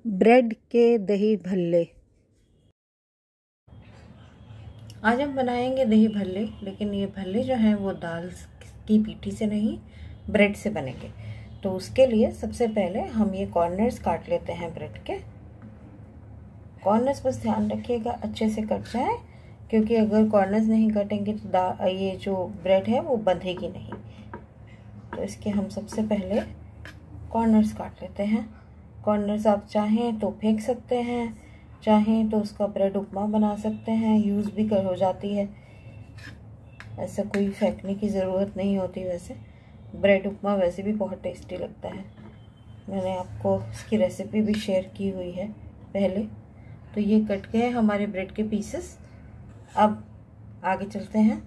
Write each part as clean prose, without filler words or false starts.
Bread के दही भल्ले। आज हम बनाएंगे दही भल्ले, लेकिन ये भल्ले जो हैं वो दाल की पीठी से नहीं, ब्रेड से बनेंगे। तो उसके लिए सबसे पहले हम ये कॉर्नर्स काट लेते हैं ब्रेड के। कॉर्नर्स बस ध्यान रखिएगा अच्छे से कट जाए, क्योंकि अगर कॉर्नर्स नहीं कटेंगे तो ये जो ब्रेड है वो बंधेगी नहीं। तो इसके हम सबसे पहले कॉर्नर्स काट लेते हैं। कॉर्नर्स आप चाहें तो फेंक सकते हैं, चाहें तो उसका ब्रेड उपमा बना सकते हैं, यूज़ भी हो जाती है। ऐसा कोई फेंकने की ज़रूरत नहीं होती। वैसे ब्रेड उपमा वैसे भी बहुत टेस्टी लगता है। मैंने आपको इसकी रेसिपी भी शेयर की हुई है पहले। तो ये कट गए हमारे ब्रेड के पीसेस। अब आगे चलते हैं।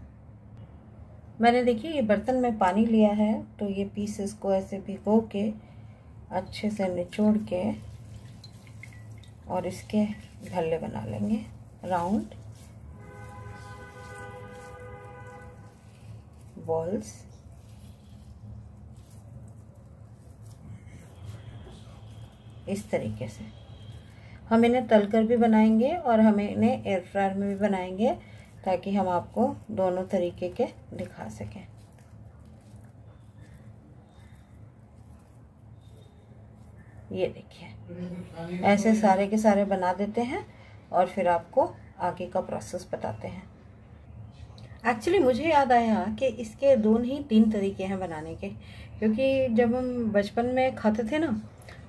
मैंने देखिए ये बर्तन में पानी लिया है, तो ये पीसेस को ऐसे भिगो के अच्छे से निचोड़ के और इसके भल्ले बना लेंगे राउंड बॉल्स। इस तरीके से हम इन्हें तलकर भी बनाएंगे और हम इन्हें एयर फ्रायर में भी बनाएंगे, ताकि हम आपको दोनों तरीके के दिखा सकें। ये देखिए ऐसे सारे के सारे बना देते हैं और फिर आपको आगे का प्रोसेस बताते हैं। एक्चुअली मुझे याद आया कि इसके तीन तरीके हैं बनाने के, क्योंकि जब हम बचपन में खाते थे ना,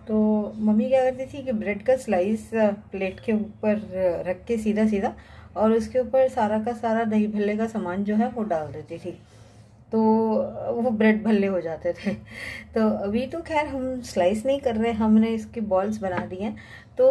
तो मम्मी क्या करती थी कि ब्रेड का स्लाइस प्लेट के ऊपर रख के सीधा सीधा, और उसके ऊपर सारा का सारा दही भल्ले का सामान जो है वो डाल देती थी, तो वो ब्रेड भल्ले हो जाते थे। तो अभी तो खैर हम स्लाइस नहीं कर रहे, हमने इसके बॉल्स बना दिए हैं। तो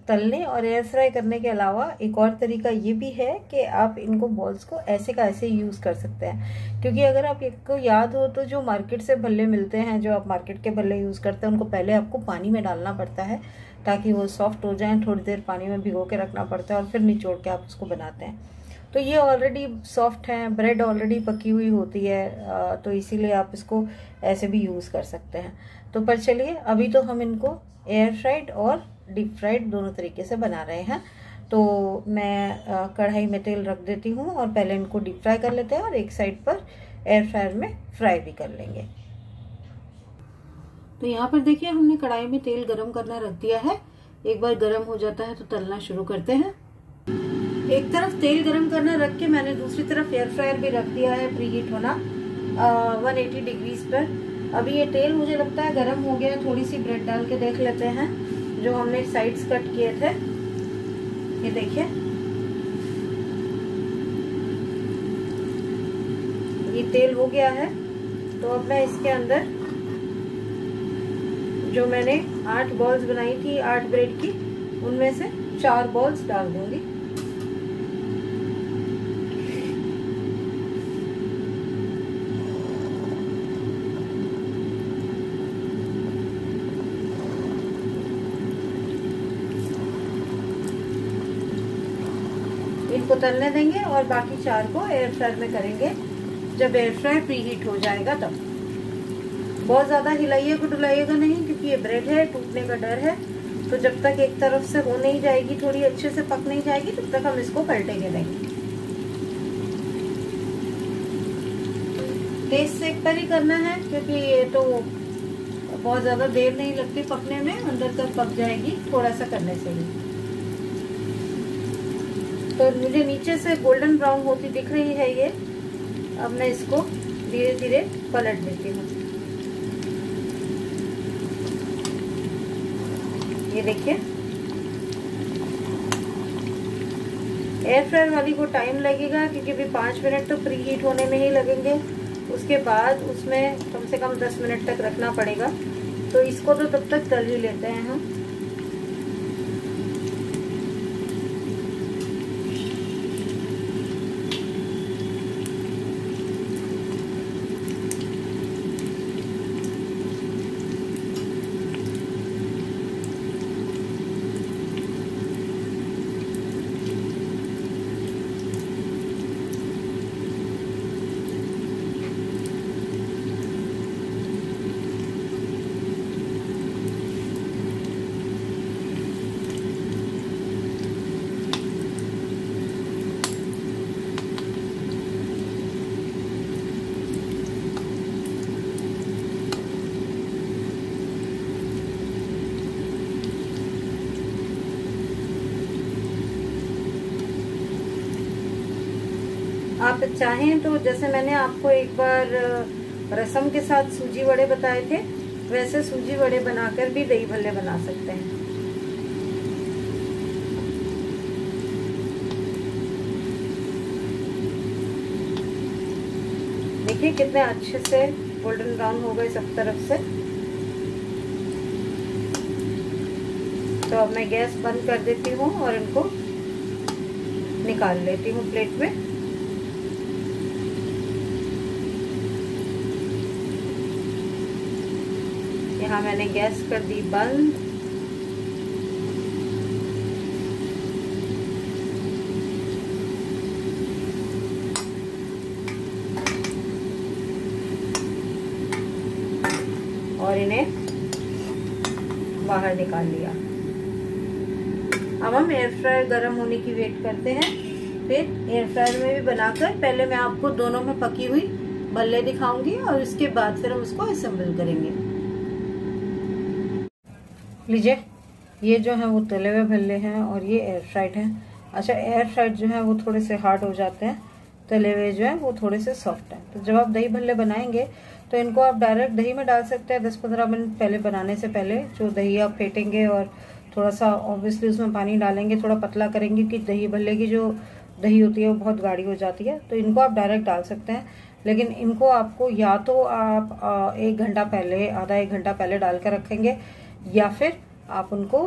तलने और एयर फ्राई करने के अलावा एक और तरीका ये भी है कि आप इनको बॉल्स को ऐसे का ऐसे यूज़ कर सकते हैं। क्योंकि अगर आप आपको याद हो तो जो मार्केट से भल्ले मिलते हैं, जो आप मार्केट के भल्ले यूज़ करते हैं, उनको पहले आपको पानी में डालना पड़ता है ताकि वो सॉफ्ट हो जाएँ। थोड़ी देर पानी में भिगो के रखना पड़ता है और फिर निचोड़ के आप उसको बनाते हैं। तो ये ऑलरेडी सॉफ्ट हैं, ब्रेड ऑलरेडी पकी हुई होती है, तो इसीलिए आप इसको ऐसे भी यूज़ कर सकते हैं। तो पर चलिए अभी तो हम इनको एयर फ्राइड और डीप फ्राइड दोनों तरीके से बना रहे हैं। तो मैं कढ़ाई में तेल रख देती हूँ और पहले इनको डीप फ्राई कर लेते हैं और एक साइड पर एयर फ्रायर में फ्राई भी कर लेंगे। तो यहाँ पर देखिए हमने कढ़ाई में तेल गरम करना रख दिया है। एक बार गरम हो जाता है तो तलना शुरू करते हैं। एक तरफ तेल गरम करना रख के मैंने दूसरी तरफ एयर फ्रायर भी रख दिया है प्री हीट होना 180 डिग्रीज पर। अभी ये तेल मुझे लगता है गरम हो गया है। थोड़ी सी ब्रेड डाल के देख लेते हैं जो हमने साइड्स कट किए थे। ये देखिए ये तेल हो गया है। तो अब मैं इसके अंदर जो मैंने 8 बॉल्स बनाई थी 8 ब्रेड की, उनमें से 4 बॉल्स डाल दूंगी। इनको तलने देंगे और बाकी 4 को एयर फ्रायर में करेंगे जब एयर फ्रायर प्री हीट हो जाएगा तब। बहुत ज्यादा हिलाइएगा डुलाइएगा नहीं, क्योंकि ये ब्रेड है, टूटने का डर है। तो जब तक एक तरफ से हो नहीं जाएगी, थोड़ी अच्छे से पक नहीं जाएगी, तब तक हम इसको पलटेंगे नहीं। तेज सेक पर ही करना है, क्योंकि ये तो बहुत ज्यादा देर नहीं लगती पकने में, अंदर तक पक जाएगी थोड़ा सा करने से ही। तो मुझे नीचे से गोल्डन ब्राउन होती दिख रही है ये। अब मैं इसको धीरे धीरे पलट देती हूँ। ये देखिए एयर फ्रायर वाली को टाइम लगेगा, क्योंकि अभी 5 मिनट तो प्री हीट होने में ही लगेंगे। उसके बाद उसमें कम से कम 10 मिनट तक रखना पड़ेगा। तो इसको तो तब तक तल ही लेते हैं हम। आप चाहें तो जैसे मैंने आपको एक बार रसम के साथ सूजी वड़े बताए थे, वैसे सूजी वड़े बनाकर भी दही भल्ले बना सकते हैं। देखिए कितने अच्छे से गोल्डन ब्राउन हो गए सब तरफ से। तो अब मैं गैस बंद कर देती हूँ और इनको निकाल लेती हूँ प्लेट में। यहाँ मैंने गैस कर दी बंद। और इन्हें बाहर निकाल लिया। अब हम एयर फ्रायर गर्म होने की वेट करते हैं। फिर एयर फ्रायर में भी बनाकर पहले मैं आपको दोनों में पकी हुई भल्ले दिखाऊंगी और उसके बाद फिर हम उसको असेंबल करेंगे। लीजिए, ये जो है वो तले हुए भल्ले हैं और ये एयर फ्राइड हैं। अच्छा, एयर फ्राइड जो है वो थोड़े से हार्ड हो जाते हैं, तले हुए जो है वो थोड़े से सॉफ्ट हैं। तो जब आप दही भल्ले बनाएंगे तो इनको आप डायरेक्ट दही में डाल सकते हैं 10-15 मिनट पहले बनाने से पहले। जो दही आप फेंटेंगे और थोड़ा सा ऑब्वियसली उसमें पानी डालेंगे, थोड़ा पतला करेंगे कि दही भल्ले की जो दही होती है वो बहुत गाढ़ी हो जाती है। तो इनको आप डायरेक्ट डाल सकते हैं, लेकिन इनको आपको या तो आप 1 घंटा पहले, आधा 1 घंटा पहले डाल कर रखेंगे, या फिर आप उनको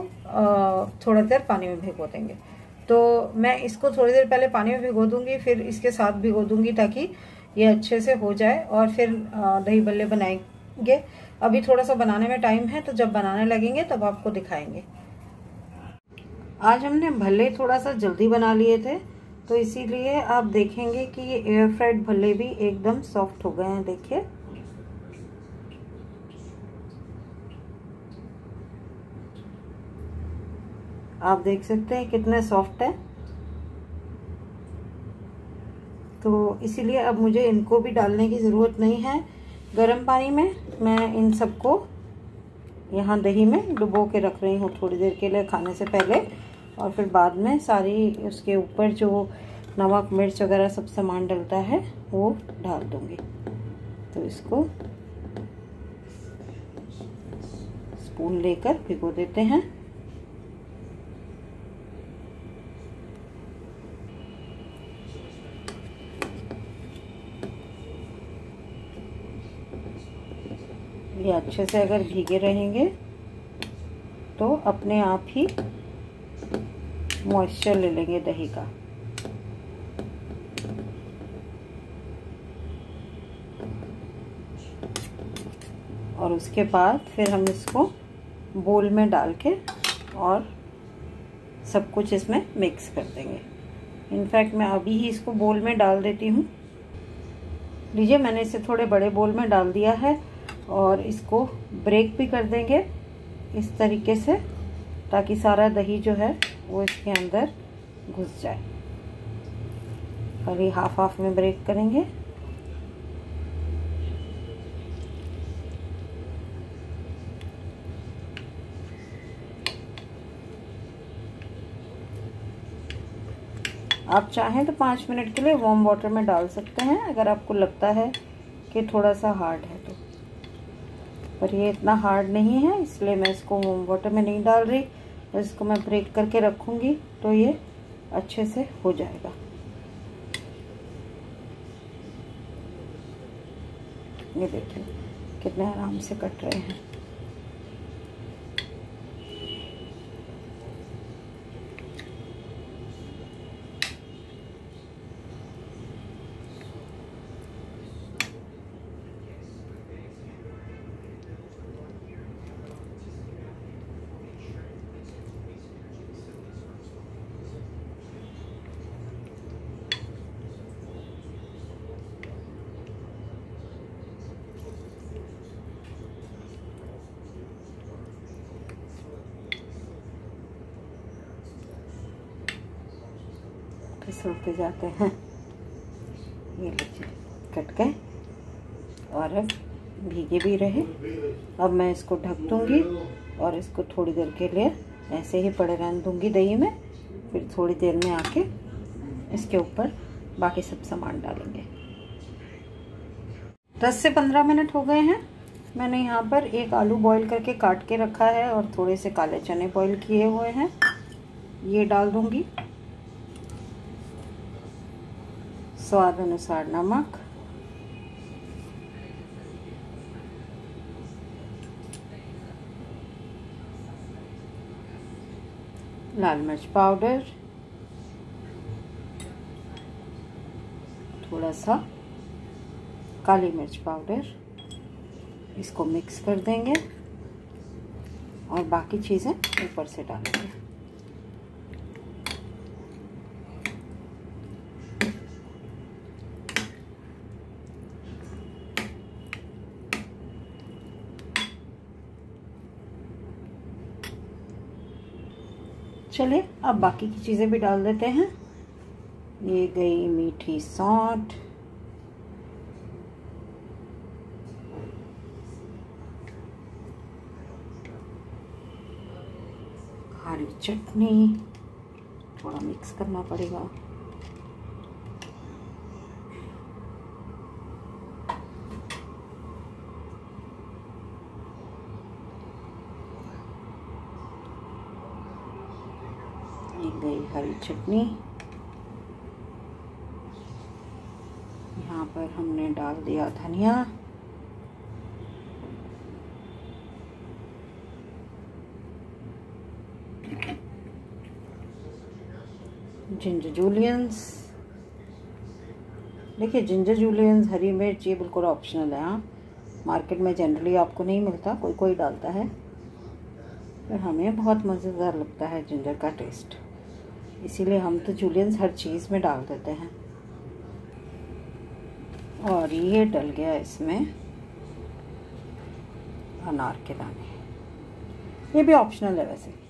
थोड़ा देर पानी में भिगो देंगे। तो मैं इसको थोड़ी देर पहले पानी में भिगो दूंगी, फिर इसके साथ भिगो दूंगी ताकि ये अच्छे से हो जाए और फिर दही भल्ले बनाएंगे। अभी थोड़ा सा बनाने में टाइम है, तो जब बनाने लगेंगे तब आपको दिखाएंगे। आज हमने भल्ले थोड़ा सा जल्दी बना लिए थे, तो इसीलिए आप देखेंगे कि ये एयर फ्राइड भल्ले भी एकदम सॉफ्ट हो गए हैं। देखिए, आप देख सकते हैं कितने सॉफ्ट है। तो इसीलिए अब मुझे इनको भी डालने की ज़रूरत नहीं है गर्म पानी में। मैं इन सबको यहाँ दही में डुबो के रख रही हूँ थोड़ी देर के लिए खाने से पहले, और फिर बाद में सारी उसके ऊपर जो नमक मिर्च वगैरह सब सामान डलता है वो डाल दूँगी। तो इसको स्पून लेकर भिगो देते हैं। ये अच्छे से अगर भीगे रहेंगे तो अपने आप ही मॉइस्चर ले लेंगे दही का। और उसके बाद फिर हम इसको बोल में डाल के और सब कुछ इसमें मिक्स कर देंगे। इनफैक्ट मैं अभी ही इसको बोल में डाल देती हूँ। लीजिए, मैंने इसे थोड़े बड़े बोल में डाल दिया है और इसको ब्रेक भी कर देंगे इस तरीके से, ताकि सारा दही जो है वो इसके अंदर घुस जाए। खाली हाफ हाफ में ब्रेक करेंगे। आप चाहें तो 5 मिनट के लिए वार्म वाटर में डाल सकते हैं, अगर आपको लगता है कि थोड़ा सा हार्ड है तो। पर ये इतना हार्ड नहीं है, इसलिए मैं इसको वार्म वाटर में नहीं डाल रही। और इसको मैं ब्रेक करके रखूँगी तो ये अच्छे से हो जाएगा। ये देखिए कितने आराम से कट रहे हैं। फिसलते जाते हैं। ये लीजिए कट गए और अब भीगे भी रहे। अब मैं इसको ढक दूंगी और इसको थोड़ी देर के लिए ऐसे ही पड़े रहने दूंगी दही में। फिर थोड़ी देर में आके इसके ऊपर बाकी सब सामान डालेंगे। 10 से 15 मिनट हो गए हैं। मैंने यहाँ पर एक आलू बॉईल करके काट के रखा है और थोड़े से काले चने बॉईल किए हुए हैं, ये डाल दूंगी। स्वाद अनुसार नमक, लाल मिर्च पाउडर, थोड़ा सा काली मिर्च पाउडर, इसको मिक्स कर देंगे और बाकी चीज़ें ऊपर से डालेंगे। चलिए अब बाकी की चीज़ें भी डाल देते हैं। ये गई मीठी सौंठ, हरी चटनी, थोड़ा मिक्स करना पड़ेगा, ये गई हरी चटनी। यहाँ पर हमने डाल दिया धनिया, जिंजर जूलियंस। देखिए जिंजर जूलियंस, हरी मिर्च, ये बिल्कुल ऑप्शनल है। हाँ, मार्केट में जनरली आपको नहीं मिलता, कोई कोई डालता है, पर हमें बहुत मज़ेदार लगता है जिंजर का टेस्ट, इसीलिए हम तो जूलियंस हर चीज़ में डाल देते हैं। और ये डल गया इसमें अनार के दाने, ये भी ऑप्शनल है, वैसे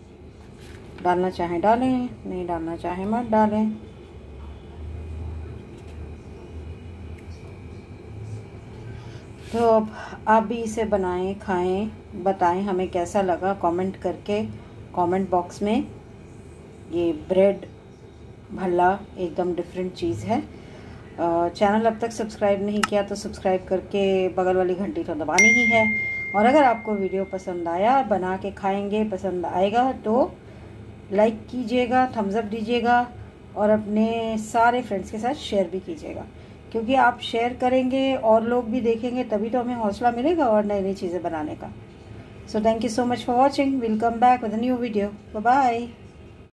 डालना चाहें डालें, नहीं डालना चाहें मत डालें। तो अब आप भी इसे बनाएं, खाएं, बताएं हमें कैसा लगा कमेंट करके, कमेंट बॉक्स में। ये ब्रेड भल्ला एकदम डिफरेंट चीज़ है। चैनल अब तक सब्सक्राइब नहीं किया तो सब्सक्राइब करके बगल वाली घंटी तो दबानी ही है। और अगर आपको वीडियो पसंद आया, बना के खाएंगे, पसंद आएगा तो लाइक कीजिएगा, थम्स अप दीजिएगा और अपने सारे फ्रेंड्स के साथ शेयर भी कीजिएगा, क्योंकि आप शेयर करेंगे और लोग भी देखेंगे तभी तो हमें हौसला मिलेगा और नई नई चीज़ें बनाने का। So thank you so much for watching. Will come back with a new video. Bye bye.